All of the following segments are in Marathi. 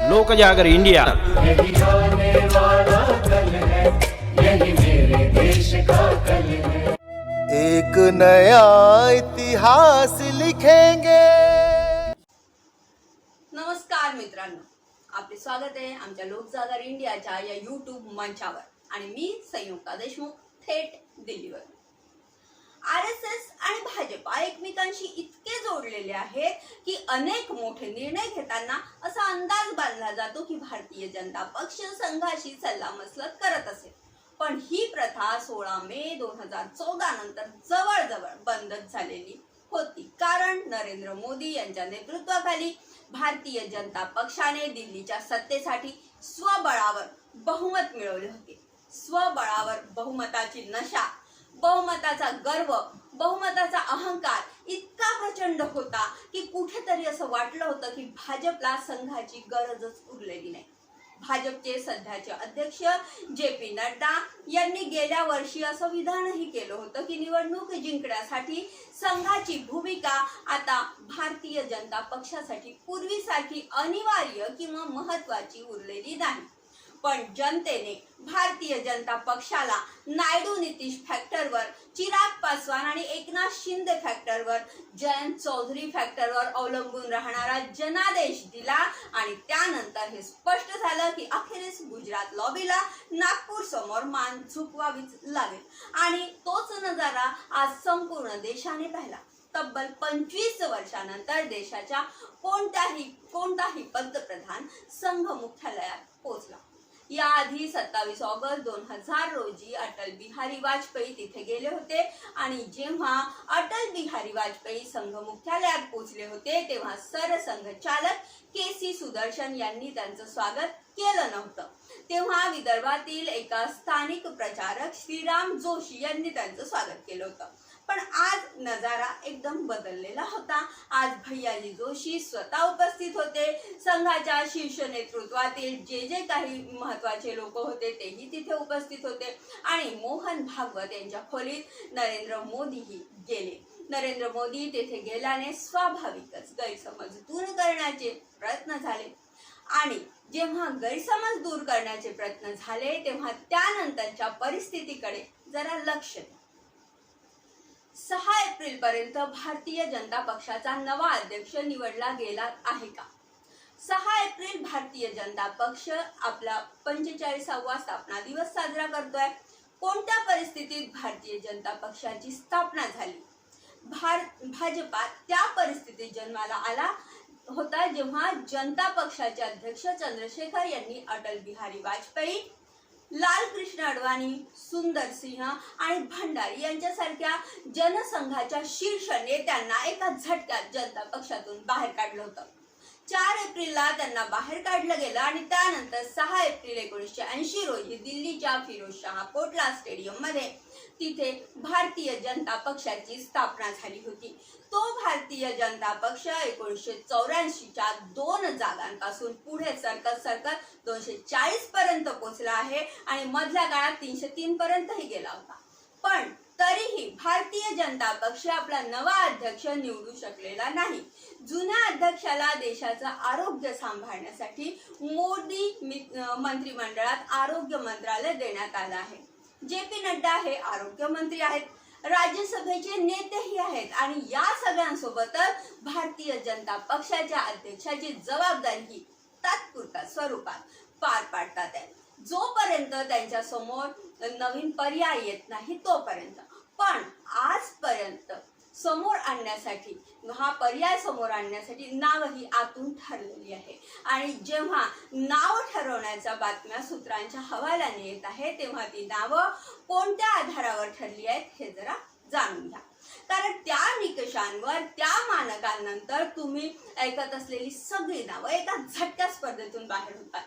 लोक जागर इंडिया। यही आने वाला कल है, यही मेरे देश का कल है। एक नया इतिहास लिखेंगे। नमस्कार मित्रांनो, आपले स्वागत आहे आमच्या लोकजागर इंडियाच्या या यूट्यूब मंचावर आणि मी संयुक्ता देशमुख थेट दिल्लीवर। आरएसएस आणि भाजपा एकमेकांशी इतके जोडलेले आहेत की अनेक मोठे निर्णय घेताना असा अंदाज बांधला जातो की भारतीय जनता पक्ष संघाशी सल्लामसलत करत असेल, पण ही प्रथा 16 मे 2014 नंतर जवळजवळ बंदच झालेली होती, कारण नरेंद्र मोदी यांच्या नेतृत्वाखाली भारतीय जनता पक्षाने दिल्लीच्या सत्तेसाठी स्वबळावर बहुमत मिळवले होते। स्वबळावर बहुमताची नशा, बहुमताचा गर्व, बहुमताचा अहंकार इतका प्रचंड होता की कुठेतरी असं वाटलं होतं की भाजपला संघाची गरजच उरलेली नाही। भाजपचे सध्याचे अध्यक्ष जे.पी. नड्डा यांनी गेल्या वर्षी असं विधानही केलं होतं की निवडणूक जिंकण्यासाठी संघाची भूमिका आता भारतीय जनता पक्षासाठी पूर्वीसारखी अनिवार्य किंवा महत्त्वाची उरलेली नाही। पण जनतेने भारतीय जनता पक्षाला नायडू नितीश फॅक्टरवर, चिराग पासवान आणि एकनाथ शिंदे फॅक्टरवर, जयंत चौधरी फॅक्टरवर अवलंबून राहणारा जनादेश दिला आणि त्यानंतर हे स्पष्ट झालं की अखेरीस गुजरात लॉबीला नागपूर समोर मान झुकवावीच लागेल आणि तोच नजारा आज संपूर्ण देशाने पाहिला। तब्बल 25 वर्षानंतर देशाच्या कोणताही पंतप्रधान संघ मुख्यालयात पोहोचला। याआधी 27 ऑगस्ट 2000 रोजी अटल बिहारी वाजपेयी तिथे गेले होते आणि जेव्हा अटल बिहारी वाजपेयी संघ मुख्यालयात पोहोचले होते तेव्हा सरसंघचालक के.सी. सुदर्शन यांनी त्यांचं स्वागत केलं नव्हतं। तेव्हा विदर्भातील एका स्थानिक प्रचारक श्रीराम जोशी यांनी त्यांचं स्वागत केलं होतं। पण आज नजारा एकदम बदललेला होता। आज भैयाजी जोशी स्वतः उपस्थित होते। संघाच्या शीर्ष नेतृत्वातील जे काही महत्त्वाचे लोक होते तेही तिथे उपस्थित होते आणि मोहन भागवत यांच्या खोलीत नरेंद्र मोदीही गेले। नरेंद्र मोदी तेथे गेल्याने स्वाभाविकच गैरसमज दूर करण्याचे प्रयत्न झाले आणि जेव्हा गैरसमज दूर करण्याचे प्रयत्न झाले तेव्हा त्यानंतरच्या परिस्थितीकडे जरा लक्ष द्या। 6 एप्रिल पर्यंत भारतीय जनता पक्षाचा नवा अध्यक्ष निवडला गेला आहे का? 6 एप्रिल भारतीय जनता पक्ष आपला 45वा स्थापना दिवस साजरा करतोय। कोणत्या परिस्थितीत भारतीय जनता पक्षाची स्थापना झाली? भाजपा त्या परिस्थितीत जन्माला आला होता जेव्हा जनता पक्षाचे अध्यक्ष चंद्रशेखर यांनी अटल बिहारी वाजपेयी, लालकृष्ण अडवाणी, सुंदर सिंह आणि भंडारी यांच्यासारख्या जनसंघाच्या शीर्ष नेत्यांना एका झटक्यात जनता पक्षातून बाहेर काढलं होतं। 4 एप्रिलला त्यांना बाहेर काढलं गेलं आणि त्यानंतर 6 एप्रिल 1980 रोजी दिल्लीच्या फिरोजशाह कोटला स्टेडियम मध्ये तिथे भारतीय जनता पक्षाची स्थापना झाली होती। तो भारतीय जनता पक्ष 1984च्या 2 जागांपासून पुढे सरकत 240 पर्यंत पोहोचला आहे आणि मधल्या काळात 303 पर्यंतही गेला होता। पण तरीही भारतीय जनता पक्ष आपला नवा अध्यक्ष निवडू शकलेला नाही। जुन्या अध्यक्षाला देशाचं आरोग्य सांभाळण्यासाठी मोदी मंत्रिमंडळात आरोग्य मंत्रालय देण्यात आलं आहे। जे.पी. नड्डा हे आरोग्य मंत्री आहेत, राज्यसभेचे नेतेही आहेत आणि या सगळ्यांसोबतच भारतीय जनता पक्षाच्या अध्यक्षाची जबाबदारी ही तात्पुरत्या स्वरूपात पार पाडतात आहे, जोपर्यंत त्यांच्या समोर नवीन पर्याय येत नाही तोपर्यंत। पण आजपर्यंत समोर आणण्यासाठी हा पर्याय समोर आणण्यासाठी नावही आतून ठरलेली आहे आणि जेव्हा नाव ठरवण्याच्या बातम्या सूत्रांच्या हवाल्याने येत आहे तेव्हा ती नावं कोणत्या आधारावर ठरली आहेत हे जरा जाणून घ्या, कारण त्या निकषांवर, त्या मानकांनंतर तुम्ही ऐकत असलेली सगळी नावं एका झटक्या स्पर्धेतून बाहेर होतात।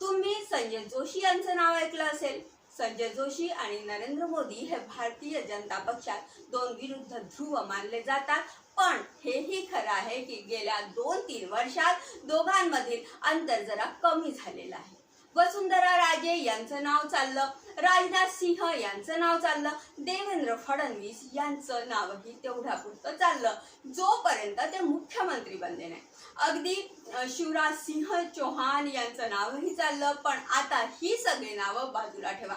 तुम्ही संजय जोशी यांचं नाव ऐकलं असेल। संजय जोशी आणि नरेंद्र मोदी हे भारतीय जनता पक्षात 2 विरुद्ध ध्रुव मानले जातात, पण हेही खरं आहे की गेल्या 2-3 वर्षात दोघांमधील अंतर जरा कमी झालेलं आहे। वसुंधरा राजे यांचं नाव चाललं, राजनाथ सिंह यांचं नाव चाललं, देवेंद्र फडणवीस यांचं नावही तेवढ्यापुरतं चाललं जोपर्यंत ते मुख्यमंत्री बनले नाही। अगदी शिवराज सिंह चौहान यांचं नावही चाललं. पण आता ही सगळी नावं बाजूला ठेवा.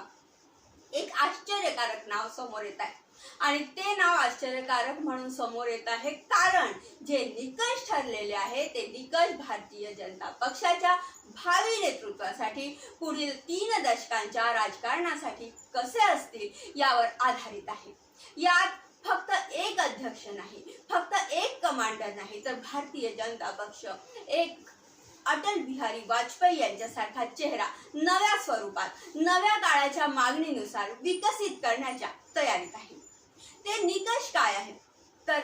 एक आश्चर्यकारक नाव समोर येत आहे आणि ते नाव आश्चर्यकारक म्हणून समोर येत आहे कारण जे निकष ठरलेले आहे ते निकष भारतीय जनता पक्षाच्या भावी नेतृत्वासाठी पुढील 3 दशकांच्या राजकारणासाठी कसे असतील यावर आधारित आहे. यात फक्त एक अध्यक्ष नाही, फक्त एक कमांडर नाही, तर भारतीय जनता पक्ष एक अटल बिहारी वाजपेयी यांच्यासारखा चेहरा नव्या स्वरूपात नव्या काळाच्या मागणीनुसार विकसित करण्याच्या तयारीत आहे. ते निकष काय आहेत तर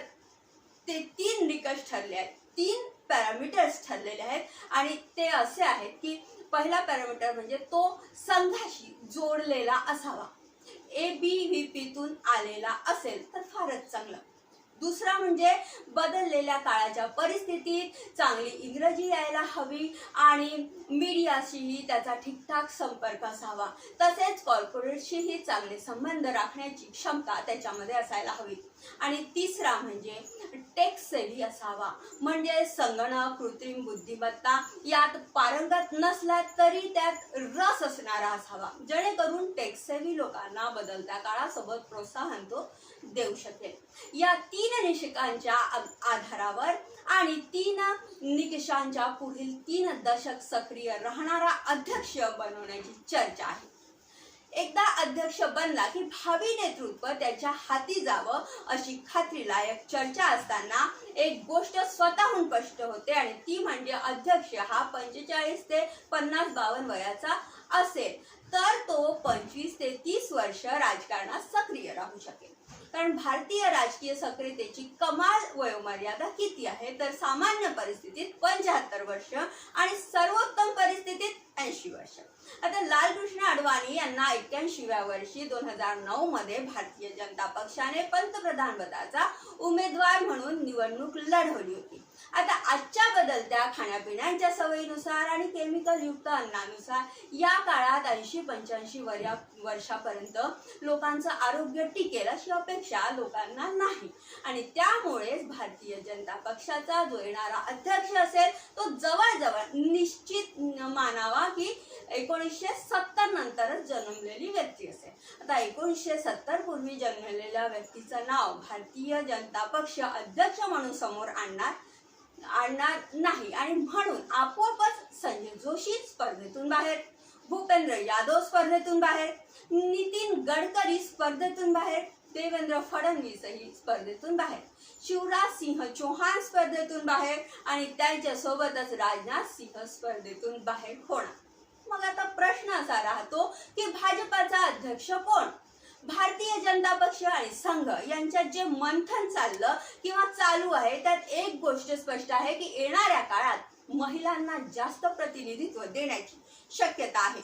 ते 3 निकष ठरले आहेत, 3 पॅरामीटर्स ठरलेले आहेत आणि ते असे आहेत की पहिला पॅरामीटर म्हणजे तो संघाशी जोडलेला असावा, ABVPतून आलेला असेल तर फारच चांगलं. दुसरा म्हणजे बदललेल्या काळाच्या परिस्थितीत चांगली इंग्रजी यायला हवी आणि मीडियाशीही त्याचा ठीकठाक संपर्क असावा, तसेच कॉर्पोरेटशीही चांगले संबंध राखण्याची क्षमता त्याच्यामध्ये असायला हवी. आणि तिसरा म्हणजे टेक सेव्ही असावा, म्हणजे संगणक, कृत्रिम बुद्धिमत्ता यात पारंगत नसला तरी त्यात रस असणारा असावा, जेणेकरून टेक सेव्ही लोकांना बदलत्या काळासोबत प्रोत्साहन तो देऊ शकेल. या 3 निकषांच्या आधारावर आणि 3 निकषांच्या पुढील 3 दशक सक्रिय राहणारा अध्यक्ष बनवण्याची चर्चा आहे. एकदा अध्यक्ष बनला की भावी नेतृत्व त्याच्या हाती जावं अशी खात्रीलायक चर्चा असताना एक गोष्ट स्वतःहून स्पष्ट होते आणि ती म्हणजे अध्यक्ष हा 45 ते 50-52 वयाचा असेल तर तो 25 ते 30 वर्ष राजकारणात सक्रिय राहू शकेल. कारण भारतीय राजकीय सक्रियतेची कमाल वयोमर्यादा किती आहे तर सामान्य परिस्थितीत 75 वर्ष आणि सर्वोत्तम परिस्थितीत 80 वर्ष. आता लालकृष्ण अडवाणी यांना 81व्या वर्षी 2009 मध्ये भारतीय जनता पक्षाने पंतप्रधान पदाचा उमेदवार म्हणून निवडणूक लढवली होती. आता आजच्या बदलत्या खाण्यापिण्याच्या सवयीनुसार आणि केमिकल युक्त अन्नानुसार या काळात 80-85 वर्षापर्यंत लोकांचं आरोग्य टिकेल अशी अपेक्षा लोकांना नाही आणि त्यामुळेच भारतीय जनता पक्षाचा जो येणारा अध्यक्ष असेल तो जवळजवळ निश्चित मानावा की 1970 नंतरच जन्मलेली व्यक्ती असेल. आता 1970 पूर्वी जन्मलेल्या व्यक्तीचं नाव भारतीय जनता पक्ष अध्यक्ष म्हणून समोर आणणार नाही आणि म्हणून आपोआपच संजय जोशी स्पर्धेतून बाहेर, भूपेंद्र यादव स्पर्धेतून बाहेर, नितीन गडकरी स्पर्धेतून बाहेर, देवेंद्र फडणवीसही स्पर्धेतून बाहेर, शिवराज सिंह चौहान स्पर्धेतून बाहेर आणि त्यांच्यासोबतच राजनाथ सिंह स्पर्धेतून बाहेर होणार. मग आता प्रश्न असा राहतो की भाजपाचा अध्यक्ष कोण? भारतीय जनता पक्ष आणि संघ यांच्यात जे मंथन चाललं किंवा चालू आहे त्यात एक गोष्ट स्पष्ट आहे की येणाऱ्या काळात महिलांना जास्त प्रतिनिधित्व देण्याची शक्यता आहे.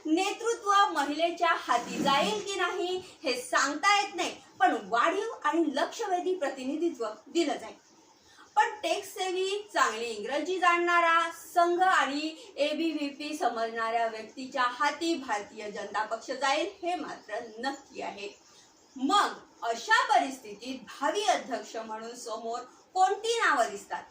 नेतृत्व महिलेच्या हाती जाईल की नाही हे सांगता येत नाही, पण वाढीव आणि लक्षवेधी प्रतिनिधित्व दिलं जाईल. पण टेक सेव्ही, चांगली इंग्रजी जाणणारा, संघ आणि ABVP समजणाऱ्या व्यक्तीच्या हाती भारतीय जनता पक्ष जाईल हे मात्र नक्की आहे. मग अशा परिस्थितीत भावी अध्यक्ष म्हणून समोर कोणती नावं दिसतात?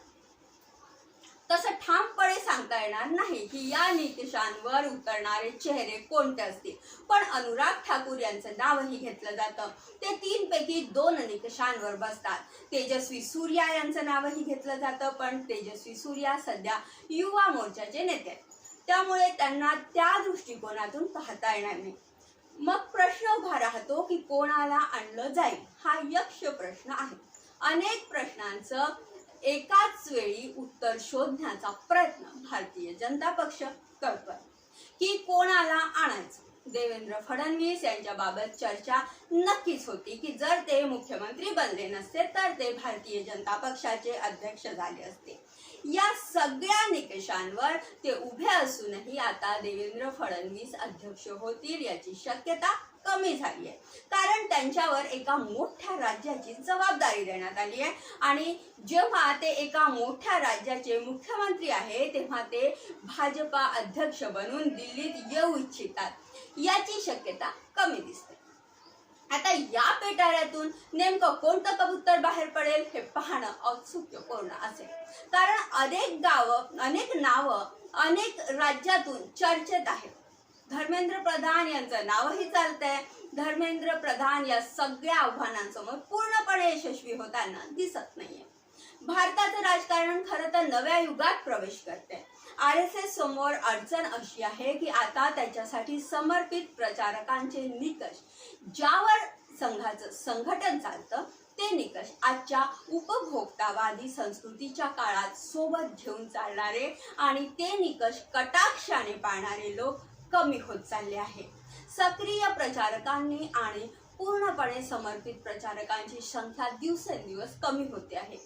तसं ठामपणे सांगता येणार नाही की या निकषांवर उतरणारे चेहरे कोणते असतील, पण अनुराग ठाकूर यांचं नावही घेतलं जातं. ते 3 पैकी 2 निकषांवर बसतात. तेजस्वी सूर्या यांचं नावही घेतलं जातं, पण तेजस्वी सूर्या सध्या युवा मोर्चाचे नेते आहेत, त्यामुळे त्यांना त्या दृष्टिकोनातून पाहता येणार नाही. मग प्रश्न उभा राहतो की कोणाला आणलं जाईल? हा यक्ष प्रश्न आहे. अनेक प्रश्नांचं एकाच वेळी उत्तर शोधण्याचा प्रयत्न भारतीय जनता पक्ष करतोय की कोणाला आणायचं. देवेंद्र फडणवीस यांच्याबाबत चर्चा नक्कीच होती की जर ते मुख्यमंत्री बनले नसते तर ते भारतीय जनता पक्षाचे अध्यक्ष झाले असते. या सगळ्या निकषांवर ते उभे असूनही आता देवेंद्र फडणवीस अध्यक्ष होतील याची शक्यता कमी झाली आहे, कारण त्यांच्यावर एका मोठ्या राज्याची जबाबदारी देण्यात आली आहे आणि जेव्हा ते एका मोठ्या राज्याचे मुख्यमंत्री आहे तेव्हा ते भाजपा अध्यक्ष बनून दिल्लीत येऊ इच्छितात याची शक्यता कमी दिसते. आता या पेटाऱ्यातून नेमकं कोणतं कबूतर बाहेर पडेल हे पाहणं औत्सुक्यपूर्ण असेल, कारण अनेक नावं अनेक राज्यातून चर्चेत आहेत. धर्मेंद्र प्रधान यांचं नावही चालतंय. धर्मेंद्र प्रधान या सगळ्या आव्हानांसमोर पूर्णपणे यशस्वी होताना दिसत नाहीये. भारताचं राजकारण खरं तर नव्या युगात प्रवेश करते. RSS समोर अडचण अशी आहे की आता त्याच्यासाठी समर्पित प्रचारकांचे निकष, ज्यावर संघाचं संघटन चालतं, ते निकष आजच्या उपभोक्तावादी संस्कृतीच्या काळात सोबत घेऊन चालणारे आणि ते निकष कटाक्षाने पाळणारे लोक कमी होत चालले आहेत. सक्रिय प्रचारकांनी आणि पूर्णपणे समर्पित प्रचारकांची संख्या दिवसेंदिवस कमी होते आहे.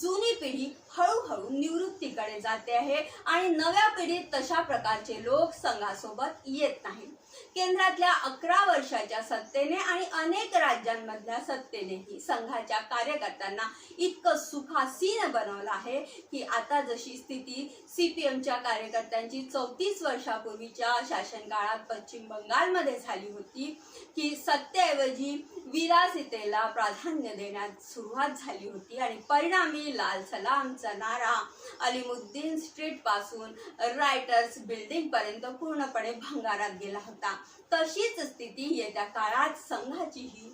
जुनी पिढी हळूहळू निवृत्तीकडे जाते आहे आणि नव्या पिढीत तशा प्रकारचे लोक संघासोबत येत नाहीत. केंद्रातल्या 11 वर्षाच्या सत्तेने आणि अनेक राज्यांमधल्या सत्तेनेही संघाच्या कार्यकर्त्यांना इतकं सुखासीन बनवलं आहे की आता जशी स्थिती CPMच्या कार्यकर्त्यांची 34 वर्षापूर्वीच्या शासनकाळात पश्चिम बंगालमध्ये झाली होती की सत्तेऐवजी विलासितेला प्राधान्य देण्यात सुरुवात झाली होती आणि परिणामी लाल सलामचा नारा अलिमुद्दीन स्ट्रीट पासून रायटर्स बिल्डिंग पर्यंत पूर्णपणे भंगारात गेला होता. तशीच स्थिती येत्या काळात संघाचीही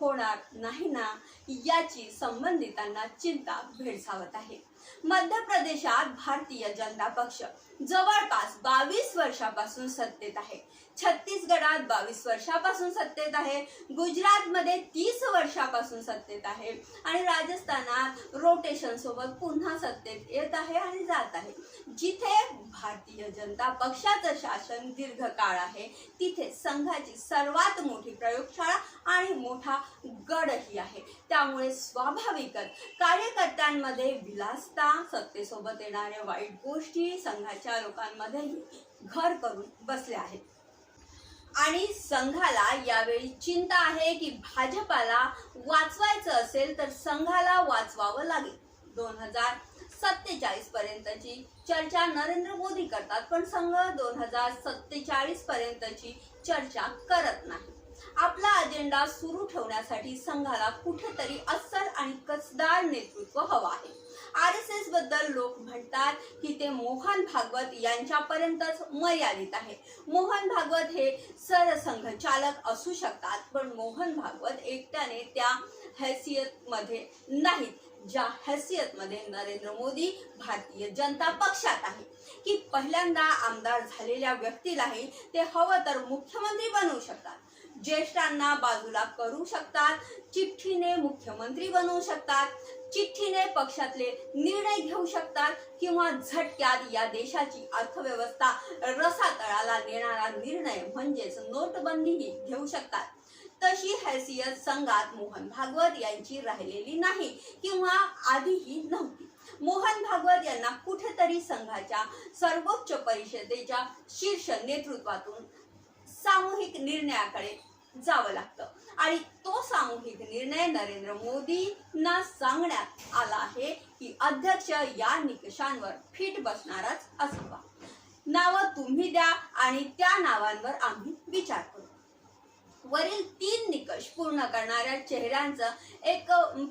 होणार नाही ना, याची संबंधितांना चिंता भेडसावत आहे. मध्य प्रदेशात भारतीय जनता पक्ष जवळपास 22 वर्षापासून सत्तेत आहे. छत्तीसगडात 22 वर्षापासून सत्तेत आहे. गुजरातमध्ये 30 वर्षापासून सत्तेत आहे आणि राजस्थानात रोटेशन सोबत पुन्हा सत्तेत येत आहे आणि जात आहे. जिथे भारतीय जनता पक्षाचं शासन दीर्घकाळ आहे, तिथे संघाची सर्वात मोठी प्रयोगशाळा आणि मोठा गडही आहे. त्यामुळे स्वाभाविकच कार्यकर्त्यांमध्ये विलासता, सत्तेसोबत येणाऱ्या वाईट गोष्टी संघाच्या लोकांमध्येही घर करून बसल्या आहेत. आणि संघाला यावेळी चिंता आहे की भाजपाला वाचवायचं असेल तर संघाला वाचवावं लागेल. 2047 पर्यंतची चर्चा नरेंद्र मोदी करतात, पण संघ 2047 पर्यंतची चर्चा करत नाही. आपला अजेंडा सुरू ठेवण्यासाठी संघाला कुठेतरी अस्सल आणि कसदार नेतृत्व हवं आहे. RSS बद्दल लोक म्हणतात की ते मोहन भागवत यांच्यापर्यंतच मर्यादित आहे. मोहन भागवत हे सरसंघचालक असू शकतात, पण मोहन भागवत एकट्याने त्या हैसियतमध्ये नाहीत ज्या हैसियतमध्ये नरेंद्र मोदी भारतीय जनता पक्षात आहे. की पहिल्यांदा आमदार झालेल्या व्यक्तीलाही ते हवं तर मुख्यमंत्री बनवू शकतात, ज्येष्ठांना बाजूला करू शकतात, चिठ्ठीने मुख्यमंत्री बनवू शकतात, चिठ्ठीने पक्षातले निर्णय घेऊ शकतात किंवा झटक्यात या देशाची अर्थव्यवस्था रसातळाला नेणारा निर्णय म्हणजेच नोटबंदीही घेऊ शकतात. तशी हैसियत संघात मोहन भागवत यांची राहिलेली नाही किंवा आधीही नव्हती. मोहन भागवत यांना कुठेतरी संघाच्या सर्वोच्च परिषदेच्या शीर्ष नेतृत्वातून सामूहिक निर्णयाकडे जावं लागतं आणि तो सामूहिक निर्णय नरेंद्र मोदींना सांगण्यात आला आहे की अध्यक्ष या निकषांवर फिट बसणारच असावा. नावं तुम्ही द्या आणि त्या नावांवर आम्ही विचार करू. वरील 3 निकष पूर्ण करणाऱ्या चेहऱ्यांचं एक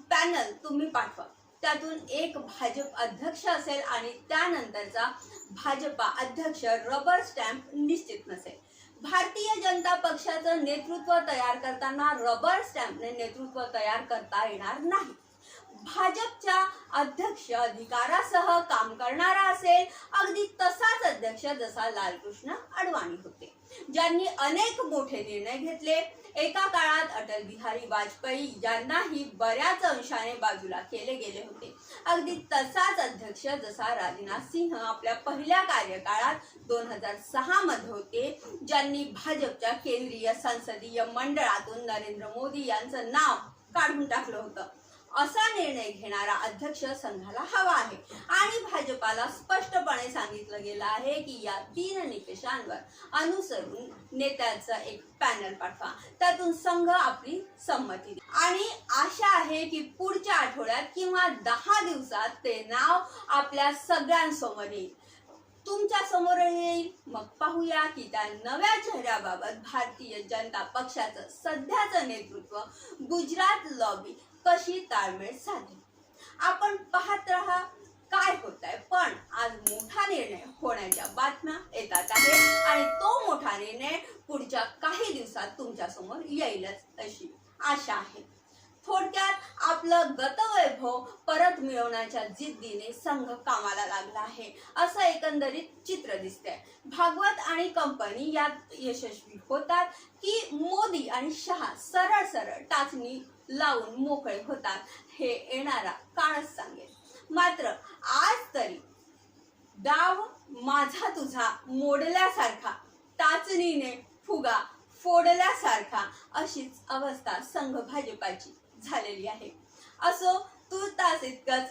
पॅनल तुम्ही पाठवा. त्यातून एक भाजप अध्यक्ष असेल आणि त्यानंतरचा भाजपा अध्यक्ष रबर स्टॅम्प निश्चित नसेल. भारतीय जनता पक्षाचं नेतृत्व तयार करताना रबर स्टॅम्पने नेतृत्व तयार करता येणार नाही. भाजपच्या अध्यक्ष अधिकारासह काम करणारा असेल, अगदी तसाच अध्यक्ष जसा लालकृष्ण अडवाणी होते, ज्यांनी अनेक मोठे निर्णय घेतले. एका काळात अटल बिहारी वाजपेयी यांनाही बऱ्याच अंशाने बाजूला केले गेले होते. अगदी तसाच अध्यक्ष जसा राजनाथ सिंह आपल्या पहिल्या कार्यकाळात 2006 मध्ये होते, ज्यांनी भाजपच्या केंद्रीय संसदीय मंडळातून नरेंद्र मोदी यांचं नाव काढून टाकलं होतं. असा निर्णय घेणारा अध्यक्ष संघाला हवा आहे आणि भाजपाला स्पष्टपणे सांगितलं गेलं आहे की या 3 निकषांवर अनुसरून नेत्यांचं एक पॅनल पाठवा. त्यातून संघ आपली संमती देईल आणि आशा आहे की पुढच्या आठवड्यात किंवा 10 दिवसात ते नाव आपल्या सगळ्यांसमोर येईल, तुमच्या समोर येईल, मग पाहूया की त्या नव्या चेहऱ्याबाबत भारतीय जनता पक्षाचं सध्याचं नेतृत्व गुजरात लॉबी कशी ताळमेळ साधेल. आपण पाहत राहा काय होत आहे. पण आज मोठा निर्णय होण्याच्या बातम्या येतात आहे आणि तो मोठा निर्णय पुढच्या काही दिवसात तुमच्या समोर येईलच अशी आशा आहे. थोडक्यात आपलं गतवैभव परत मिळवण्याच्या जिद्दीने संघ कामाला लागला आहे असं एकंदरीत चित्र दिसतंय. भागवत आणि कंपनी यात यशस्वी होतात की मोदी आणि शहा सरळ सरळ टाचणी लावून मोकळे होतात हे येणारा काळच सांगेल. मात्र आज तरी डाव माझा तुझा मोडल्यासारखा, टाचणीने फुगा फोडल्यासारखा अशीच अवस्था संघ भाजपाची झालेली आहे. असो, तूर्तास इतकंच.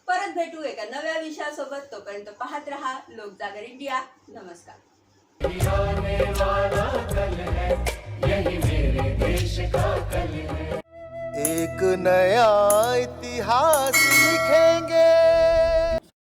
परत भेटू एका नव्या विषयासोबत. तोपर्यंत पाहत रहा लोकजागर इंडिया. नमस्कार. आने वाला कल है यही मेरे देश का कल है. एक नया इतिहास लिखेंगे.